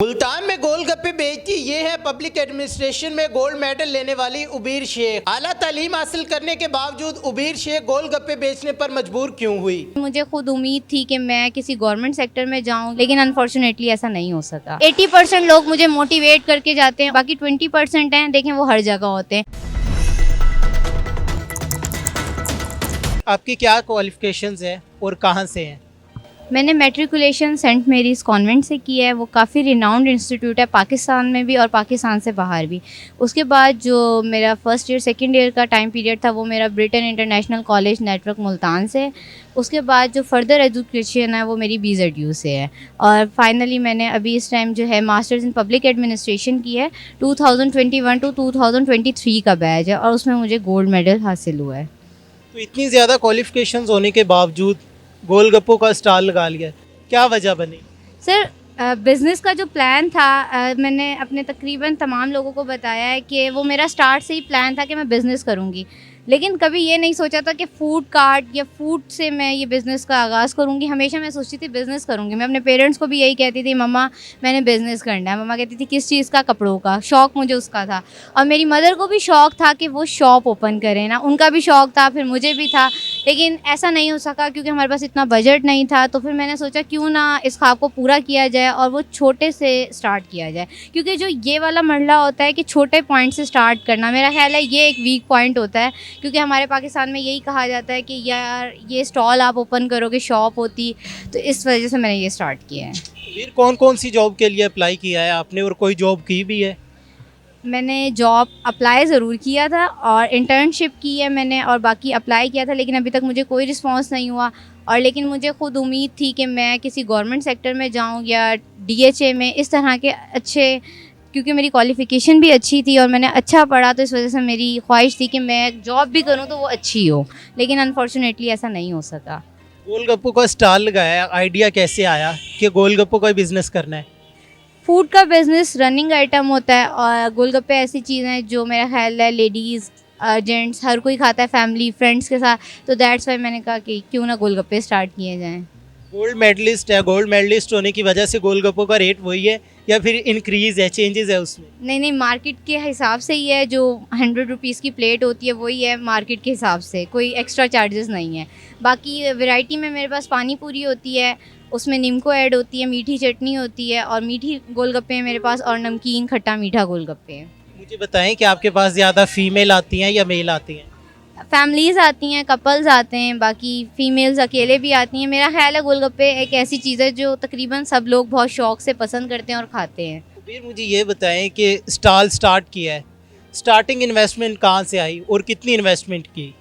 मुल्तान में गोलगप्पे बेचती ये है पब्लिक एडमिनिस्ट्रेशन में गोल्ड मेडल लेने वाली उबीर शेख। आला तालीम हासिल करने के बावजूद उबीर शेख गोलगप्पे बेचने पर मजबूर क्यों हुई? मुझे खुद उम्मीद थी कि मैं किसी गवर्नमेंट सेक्टर में जाऊं, लेकिन अनफॉर्चुनेटली ऐसा नहीं हो सका। 80% लोग मुझे मोटिवेट करके जाते हैं, बाकी 20% हैं, देखें वो हर जगह होते हैं। आपकी क्या क्वालिफिकेशंस है और कहाँ से हैं? मैंने मैट्रिकुलेशन सेंट मेरीज़ कॉन्वेंट से की है। वो काफ़ी रिनाउंड इंस्टीट्यूट है पाकिस्तान में भी और पाकिस्तान से बाहर भी। उसके बाद जो मेरा फर्स्ट ईयर सेकंड ईयर का टाइम पीरियड था वो मेरा Britain international college network Multan से। उसके बाद जो फर्दर एजुकेशन है वो मेरी BZU से है। और फाइनली मैंने अभी इस टाइम जो है मास्टर्स इन पब्लिक एडमिनिस्ट्रेशन की है। 2021 टू 2023 का बैच है और उसमें मुझे गोल्ड मेडल हासिल हुआ है। तो इतनी ज़्यादा क्वालिफिकेशंस होने के बावजूद गोलगप्पों का स्टॉल लगा लिया, क्या वजह बनी? सर बिज़नेस का जो प्लान था मैंने अपने तकरीबन तमाम लोगों को बताया है कि वो मेरा स्टार्ट से ही प्लान था कि मैं बिज़नेस करूँगी, लेकिन कभी ये नहीं सोचा था कि फूड कार्ट या फूड से मैं ये बिज़नेस का आगाज़ करूँगी। हमेशा मैं सोचती थी बिज़नेस करूँगी। मैं अपने पेरेंट्स को भी यही कहती थी, मम्मा मैंने बिज़नेस करना है। मम्मा कहती थी किस चीज़ का? कपड़ों का। शौक़ मुझे उसका था और मेरी मदर को भी शौक़ था कि वो शॉप ओपन करें ना, उनका भी शौक़ था, फिर मुझे भी था, लेकिन ऐसा नहीं हो सका क्योंकि हमारे पास इतना बजट नहीं था। तो फिर मैंने सोचा क्यों ना इस ख्वाब को पूरा किया जाए और वो छोटे से स्टार्ट किया जाए, क्योंकि जो ये वाला मरहला होता है कि छोटे पॉइंट से स्टार्ट करना, मेरा ख्याल है ये एक वीक पॉइंट होता है। क्योंकि हमारे पाकिस्तान में यही कहा जाता है कि यार ये स्टॉल आप ओपन करोगे शॉप होती, तो इस वजह से मैंने ये स्टार्ट किया है। फिर कौन कौन सी जॉब के लिए अप्लाई किया है आपने और कोई जॉब की भी है? मैंने जॉब अप्लाई ज़रूर किया था और इंटर्नशिप की है मैंने, और बाकी अप्लाई किया था, लेकिन अभी तक मुझे कोई रिस्पांस नहीं हुआ। और लेकिन मुझे खुद उम्मीद थी कि मैं किसी गवर्नमेंट सेक्टर में जाऊं या DHA में, इस तरह के अच्छे, क्योंकि मेरी क्वालिफ़िकेशन भी अच्छी थी और मैंने अच्छा पढ़ा, तो इस वजह से मेरी ख्वाहिश थी कि मैं जॉब भी करूं तो वो अच्छी हो, लेकिन अनफॉर्चुनेटली ऐसा नहीं हो सका। गोलगप्पों का स्टॉल लगाया, आइडिया कैसे आया कि गोलगप्पों का बिजनेस करना है? फूड का बिज़नेस रनिंग आइटम होता है और गोलगप्पे ऐसी चीज़ें हैं जो मेरा ख्याल है लेडीज़ जेंट्स हर कोई खाता है फैमिली फ्रेंड्स के साथ, तो दैट्स वाई मैंने कहा कि क्यों ना गोलगप्पे स्टार्ट किए जाएं। गोल्ड मेडलिस्ट है, गोल्ड मेडलिस्ट होने की वजह से गोलगप्पों का रेट वही है या फिर इंक्रीज है, चेंजेस है उसमें? नहीं, मार्केट के हिसाब से ही है। जो 100 रुपीज़ की प्लेट होती है वही है मार्केट के हिसाब से, कोई एक्स्ट्रा चार्जेस नहीं है। बाकी वैरायटी में मेरे पास पानी पूरी होती है, उसमें नीमको ऐड होती है, मीठी चटनी होती है और मीठी गोलगप्पे हैं मेरे पास, और नमकीन खट्टा मीठा गोलगप्पे हैं। मुझे बताएं कि आपके पास ज़्यादा फीमेल आती हैं या मेल आती हैं? फैमिलीज़ आती हैं, कपल्स आते हैं, बाकी फ़ीमेल्स अकेले भी आती हैं। मेरा ख़्याल है गोलगप्पे एक ऐसी चीज़ है जो तकरीबन सब लोग बहुत शौक़ से पसंद करते हैं और खाते हैं। फिर मुझे ये बताएं कि स्टॉल स्टार्ट किया है, स्टार्टिंग इन्वेस्टमेंट कहाँ से आई और कितनी इन्वेस्टमेंट की?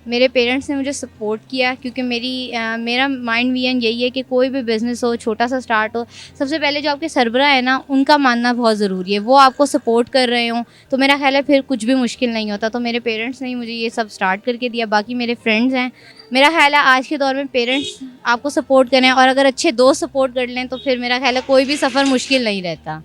मेरे पेरेंट्स ने मुझे सपोर्ट किया, क्योंकि मेरा माइंड विजन यही है कि कोई भी बिज़नेस हो, छोटा सा स्टार्ट हो, सबसे पहले जो आपके सरबराह है ना, उनका मानना बहुत ज़रूरी है। वो आपको सपोर्ट कर रहे हों तो मेरा ख्याल है फिर कुछ भी मुश्किल नहीं होता। तो मेरे पेरेंट्स ने ही मुझे ये सब स्टार्ट करके दिया। बाकी मेरे फ्रेंड्स हैं, मेरा ख्याल है आज के दौर में पेरेंट्स आपको सपोर्ट करें और अगर अच्छे दोस्त सपोर्ट कर लें तो फिर मेरा ख्याल है कोई भी सफ़र मुश्किल नहीं रहता।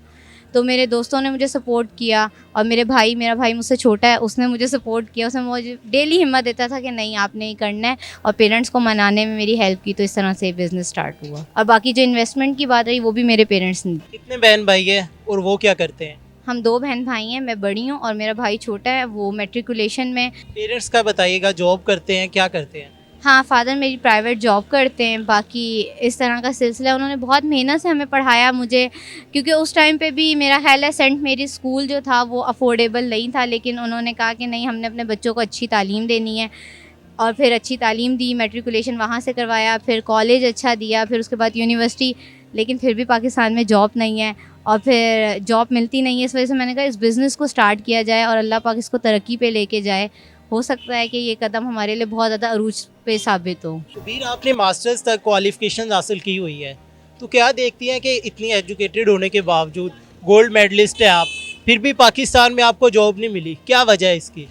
तो मेरे दोस्तों ने मुझे सपोर्ट किया और मेरा भाई मुझसे छोटा है, उसने मुझे सपोर्ट किया। उसने मुझे डेली हिम्मत देता था कि नहीं आपने ही करना है, और पेरेंट्स को मनाने में मेरी हेल्प की। तो इस तरह से बिज़नेस स्टार्ट हुआ। और बाकी जो इन्वेस्टमेंट की बात रही वो भी मेरे पेरेंट्स ने। कितने बहन भाई है और वो क्या करते हैं? हम 2 बहन भाई हैं, मैं बड़ी हूँ और मेरा भाई छोटा है, वो मैट्रिकुलेशन में। पेरेंट्स का बताइएगा, जॉब करते हैं, क्या करते हैं? हाँ, फ़ादर मेरी प्राइवेट जॉब करते हैं। बाकी इस तरह का सिलसिला, उन्होंने बहुत मेहनत से हमें पढ़ाया मुझे, क्योंकि उस टाइम पे भी मेरा ख्याल है सेंट मेरी स्कूल जो था वो अफोर्डेबल नहीं था, लेकिन उन्होंने कहा कि नहीं हमने अपने बच्चों को अच्छी तालीम देनी है, और फिर अच्छी तालीम दी, मैट्रिकुलेशन वहाँ से करवाया, फिर कॉलेज अच्छा दिया, फिर उसके बाद यूनिवर्सिटी। लेकिन फिर भी पाकिस्तान में जॉब नहीं है और फिर जॉब मिलती नहीं है, इस वजह से मैंने कहा इस बिज़नेस को स्टार्ट किया जाए और अल्लाह पाक इसको तरक्की पे लेके जाए। हो सकता है कि ये कदम हमारे लिए बहुत ज़्यादा अरूज पे साबित हो। तो फिर आपने मास्टर्स तक क्वालिफिकेशन हासिल की हुई है, तो क्या देखती हैं कि इतनी एजुकेटेड होने के बावजूद गोल्ड मेडलिस्ट है आप, फिर भी पाकिस्तान में आपको जॉब नहीं मिली, क्या वजह है इसकी?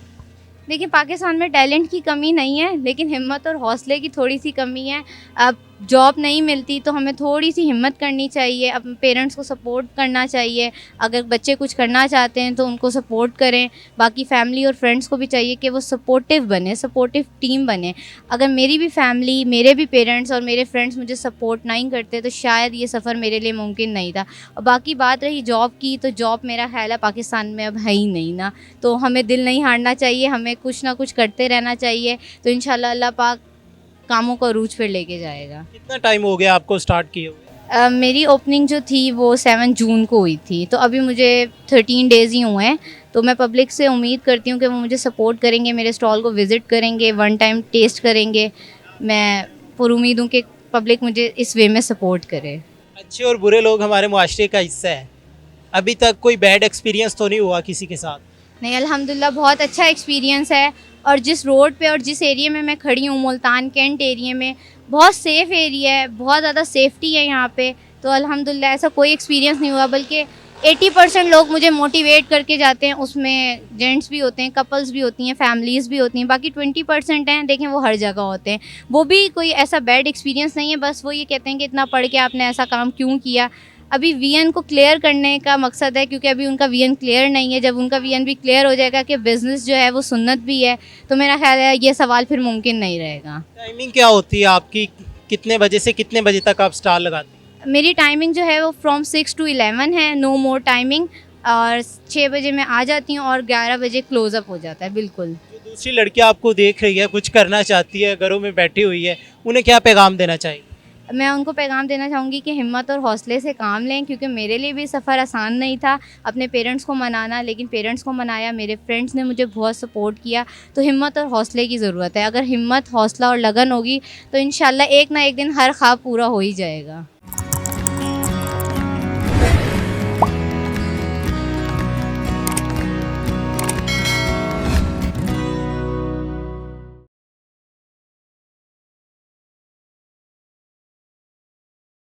देखिए पाकिस्तान में टैलेंट की कमी नहीं है, लेकिन हिम्मत और हौसले की थोड़ी सी कमी है। अब जॉब नहीं मिलती तो हमें थोड़ी सी हिम्मत करनी चाहिए, अपने पेरेंट्स को सपोर्ट करना चाहिए। अगर बच्चे कुछ करना चाहते हैं तो उनको सपोर्ट करें। बाकी फैमिली और फ्रेंड्स को भी चाहिए कि वो सपोर्टिव बने, सपोर्टिव टीम बने। अगर मेरी भी फैमिली, मेरे भी पेरेंट्स और मेरे फ्रेंड्स मुझे सपोर्ट नहीं करते तो शायद ये सफ़र मेरे लिए मुमकिन नहीं था। और बाकी बात रही जॉब की, तो जॉब मेरा ख्याल है पाकिस्तान में अब है ही नहीं ना, तो हमें दिल नहीं हारना चाहिए, हमें कुछ ना कुछ करते रहना चाहिए। तो इंशाल्लाह अल्लाह पाक कामों को अरूज पर लेके जाएगा। कितना टाइम हो गया आपको स्टार्ट किए हुए? मेरी ओपनिंग जो थी वो 7 जून को हुई थी, तो अभी मुझे 13 डेज़ ही हुए हैं। तो मैं पब्लिक से उम्मीद करती हूँ कि वो मुझे सपोर्ट करेंगे, मेरे स्टॉल को विज़िट करेंगे, वन टाइम टेस्ट करेंगे। मैं पुरुमीद हूँ कि पब्लिक मुझे इस वे में सपोर्ट करे। अच्छे और बुरे लोग हमारे मुआशरे का हिस्सा है। अभी तक कोई बैड एक्सपीरियंस तो नहीं हुआ किसी के साथ? नहीं, अल्हम्दुलिल्लाह बहुत अच्छा एक्सपीरियंस है। और जिस रोड पे और जिस एरिया में मैं खड़ी हूँ, मुल्तान कैंट एरिया में, बहुत सेफ़ एरिया है, बहुत ज़्यादा सेफ्टी है यहाँ पे। तो अल्हम्दुलिल्लाह ऐसा कोई एक्सपीरियंस नहीं हुआ, बल्कि 80% लोग मुझे मोटिवेट करके जाते हैं। उसमें जेंट्स भी होते हैं, कपल्स भी होती हैं, फैमिलीज़ भी होती हैं। बाकी 20% हैं, देखें वो हर जगह होते हैं। वो भी कोई ऐसा बैड एक्सपीरियंस नहीं है, बस वो ये कहते हैं कि इतना पढ़ के आपने ऐसा काम क्यों किया। अभी वीएन को क्लियर करने का मकसद है, क्योंकि अभी उनका वीएन क्लियर नहीं है। जब उनका वीएन भी क्लियर हो जाएगा कि बिज़नेस जो है वो सुन्नत भी है, तो मेरा ख्याल है ये सवाल फिर मुमकिन नहीं रहेगा। टाइमिंग क्या होती है आपकी? कितने बजे से कितने बजे तक आप स्टॉल लगाते हैं? मेरी टाइमिंग जो है वो फ्रॉम 6 to 11 है, नो मोर टाइमिंग। और 6 बजे मैं आ जाती हूँ और 11 बजे क्लोज़ अप हो जाता है। बिल्कुल। जो दूसरी लड़कियां आपको देख रही है, कुछ करना चाहती है, घरों में बैठी हुई है, उन्हें क्या पैगाम देना चाहिए? मैं उनको पैगाम देना चाहूँगी कि हिम्मत और हौसले से काम लें, क्योंकि मेरे लिए भी सफ़र आसान नहीं था अपने पेरेंट्स को मनाना, लेकिन पेरेंट्स को मनाया, मेरे फ्रेंड्स ने मुझे बहुत सपोर्ट किया। तो हिम्मत और हौसले की ज़रूरत है। अगर हिम्मत, हौसला और लगन होगी तो इंशाल्लाह एक ना एक दिन हर ख्वाब पूरा हो ही जाएगा।